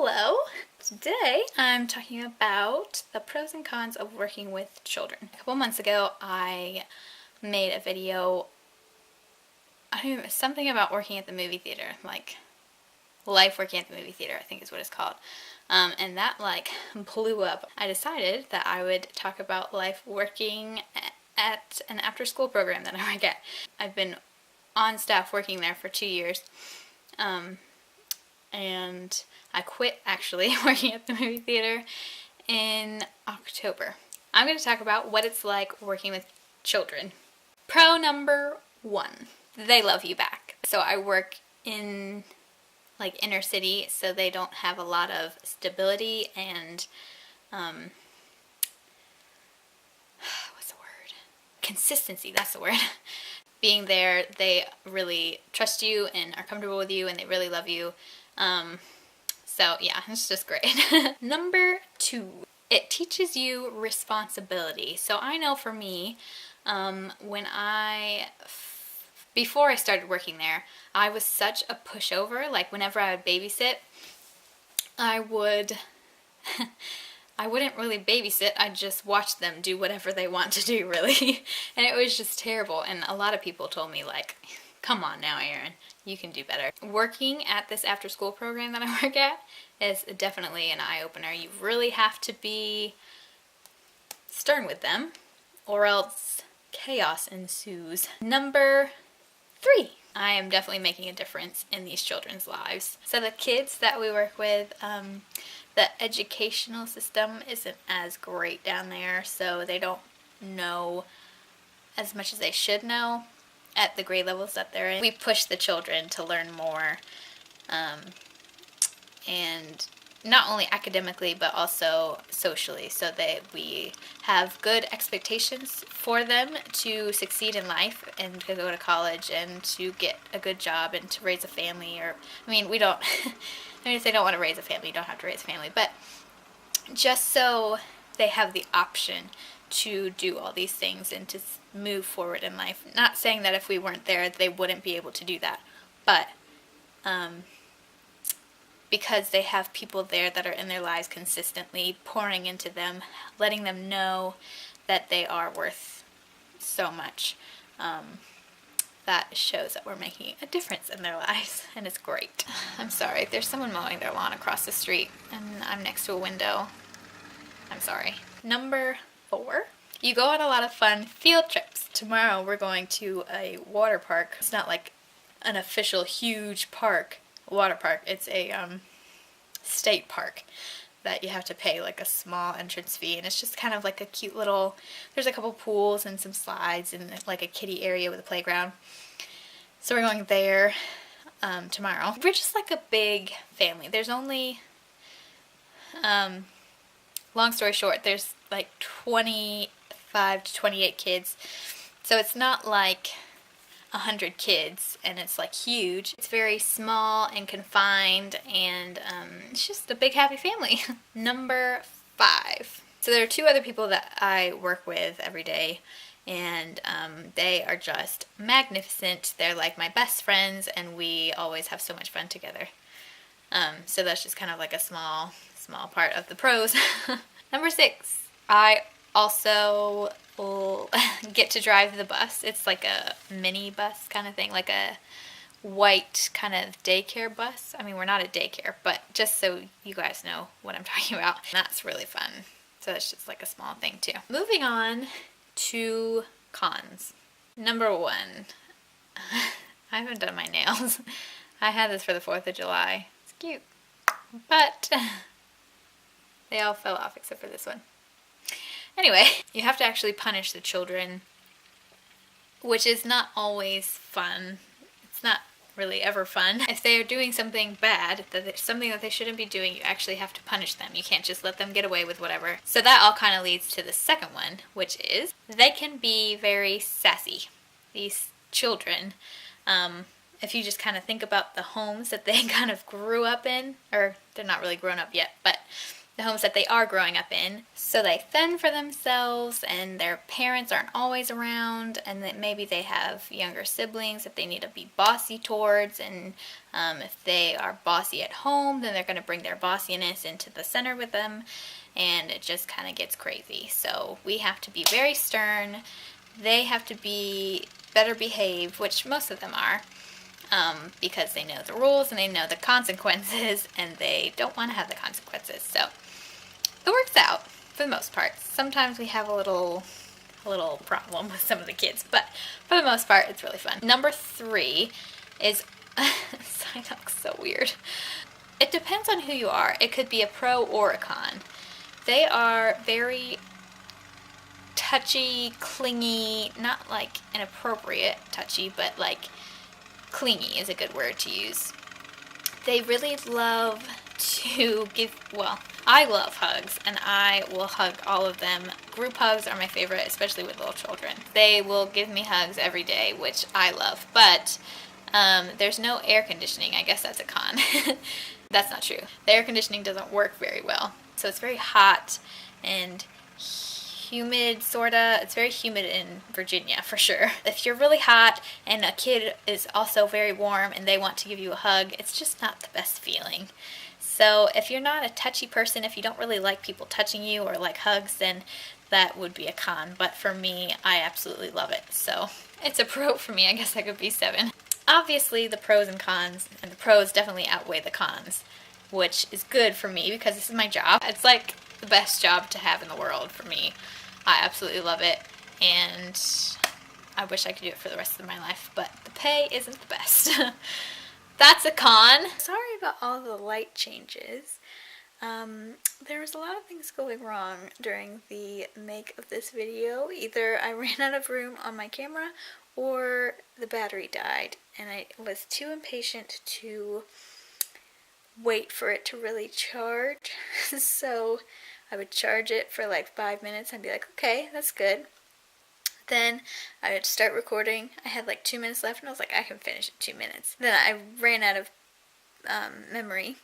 Hello! Today I'm talking about the pros and cons of working with children. A couple months ago I made a video, something about working at the movie theater, like life working at the movie theater I think is what it's called. And that blew up. I decided that I would talk about life working at an after school program that I work at. I've been on staff working there for 2 years. And I quit actually working at the movie theater in October. I'm going to talk about what it's like working with children. Pro number 1, they love you back. So I work in inner city, so they don't have a lot of stability and consistency, that's the word. Being there, they really trust you and are comfortable with you and they really love you. So yeah, it's just great. Number 2, it teaches you responsibility. So I know for me, before I started working there, I was such a pushover. Like whenever I would babysit, I wouldn't really babysit, I'd just watch them do whatever they want to do, really. And it was just terrible. And a lot of people told me, come on now, Erin, you can do better. Working at this after-school program that I work at is definitely an eye-opener. You really have to be stern with them, or else chaos ensues. Number 3. I am definitely making a difference in these children's lives. So the kids that we work with, the educational system isn't as great down there, so they don't know as much as they should know at the grade levels that they're in. We push the children to learn more, and not only academically but also socially, so that we have good expectations for them to succeed in life and to go to college and to get a good job and to raise a family. We don't if they don't want to raise a family, you don't have to raise a family, but just so they have the option to do all these things and to move forward in life. Not saying that if we weren't there they wouldn't be able to do that, but because they have people there that are in their lives consistently pouring into them, letting them know that they are worth so much, that shows that we're making a difference in their lives, and it's great. I'm sorry, there's someone mowing their lawn across the street and I'm next to a window. I'm sorry. Number 4, you go on a lot of fun field trips. Tomorrow we're going to a water park. It's not like an official huge water park. It's a state park that you have to pay a small entrance fee, and it's just kind of like a cute little, there's a couple pools and some slides and a kiddie area with a playground. So we're going there tomorrow. We're just a big family. There's only, long story short, there's 25 to 28 kids. So it's not 100 kids and it's huge. It's very small and confined, and it's just a big happy family. Number 5. So there are 2 other people that I work with every day, and they are just magnificent. They're my best friends and we always have so much fun together. So that's just kind of a small part of the pros. Number 6, I also will get to drive the bus. It's like a mini bus kind of thing, like a white kind of daycare bus. We're not a daycare, but just so you guys know what I'm talking about. And that's really fun. So that's just a small thing too. Moving on to cons. Number 1, I haven't done my nails. I had this for the 4th of July. It's cute, but they all fell off except for this one. Anyway, you have to actually punish the children, which is not always fun. It's not really ever fun. If they are doing something bad, something that they shouldn't be doing, you actually have to punish them. You can't just let them get away with whatever. So that all kind of leads to the second one, which is they can be very sassy. These children, if you just kind of think about the homes that they kind of grew up in, or they're not really grown up yet, but the homes that they are growing up in. So they fend for themselves and their parents aren't always around, and that maybe they have younger siblings that they need to be bossy towards, and if they are bossy at home, then they're going to bring their bossiness into the center with them, and it just kind of gets crazy. So we have to be very stern. They have to be better behaved, which most of them are, because they know the rules and they know the consequences, and they don't want to have the consequences. So it works out for the most part. Sometimes we have a little problem with some of the kids, but for the most part, it's really fun. Number 3 is sign looks so weird. It depends on who you are. It could be a pro or a con. They are very touchy, clingy, not like inappropriate touchy, but like clingy is a good word to use. They really love to give, well, I love hugs, and I will hug all of them. Group hugs are my favorite, especially with little children. They will give me hugs every day, which I love, but there's no air conditioning. I guess that's a con. That's not true. The air conditioning doesn't work very well, so it's very hot and humid, sorta. It's very humid in Virginia, for sure. If you're really hot and a kid is also very warm and they want to give you a hug, it's just not the best feeling. So if you're not a touchy person, if you don't really like people touching you or like hugs, then that would be a con. But for me, I absolutely love it. So it's a pro for me. I guess that could be 7. Obviously, the pros and cons, and the pros definitely outweigh the cons, which is good for me because this is my job. It's like the best job to have in the world for me. I absolutely love it, and I wish I could do it for the rest of my life, but the pay isn't the best. That's a con. Sorry about all the light changes. There was a lot of things going wrong during the make of this video. Either I ran out of room on my camera or the battery died, and I was too impatient to wait for it to really charge. So I would charge it for like 5 minutes and be like, okay, that's good. Then I would start recording. I had like 2 minutes left, and I was like, I can finish in 2 minutes. Then I ran out of memory.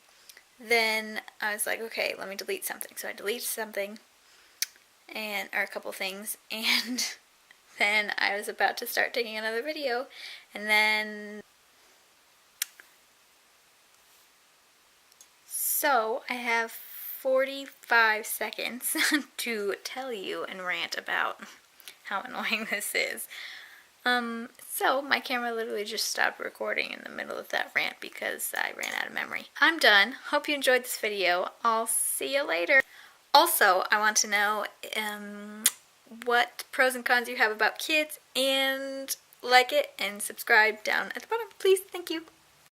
Then I was like, okay, let me delete something. So I deleted something, or a couple things, and then I was about to start taking another video, and then so I have 45 seconds to tell you and rant about how annoying this is. So my camera literally just stopped recording in the middle of that rant because I ran out of memory. I'm done. Hope you enjoyed this video. I'll see you later. Also, I want to know what pros and cons you have about kids, and like it and subscribe down at the bottom, please. Thank you.